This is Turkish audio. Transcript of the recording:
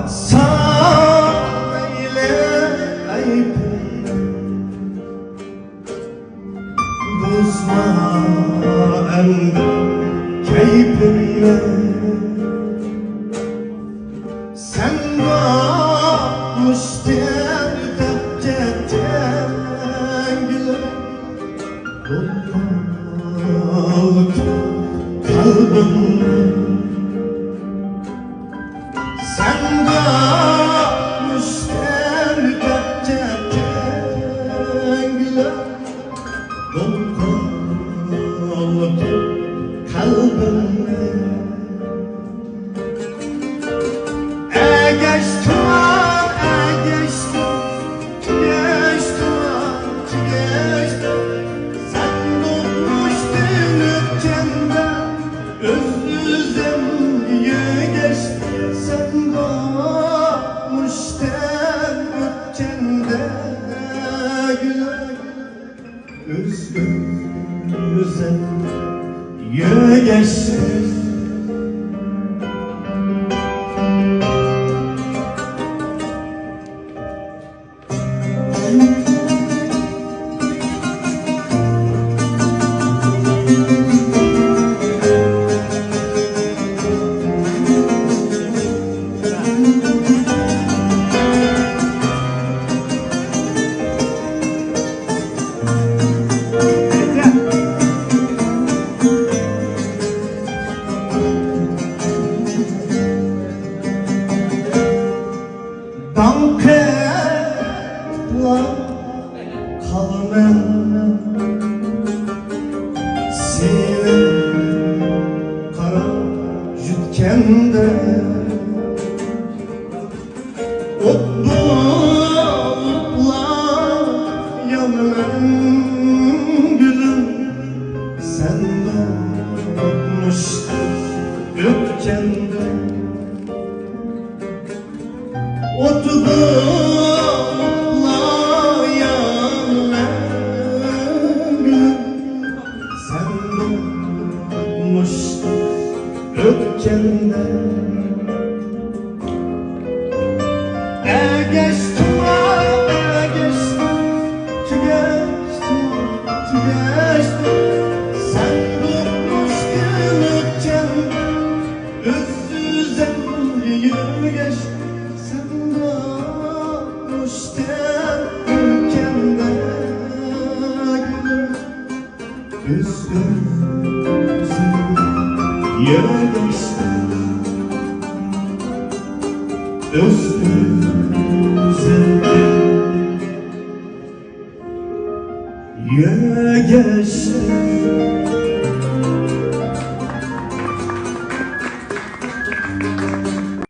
Açsam eyle ayıpını, bozma endi keyfini. Sen varmıştın tepketen gülüm, olmalı kalbimle. Sen varmıştın tepketen gülüm, olmalı kalbimle. Üzgün geçsin. Danketla kalmen seni kara yütkende, otluğla yanılan gülüm, senden kopmuştur öpkende. Otluğla yanılan gülüm, senden kopmuştur öpkende. Geçtim sen kopmuştun öpkende, özsüzem yürü geçtim. Üstümüzün yerleştim, üstümüzün yerleştim.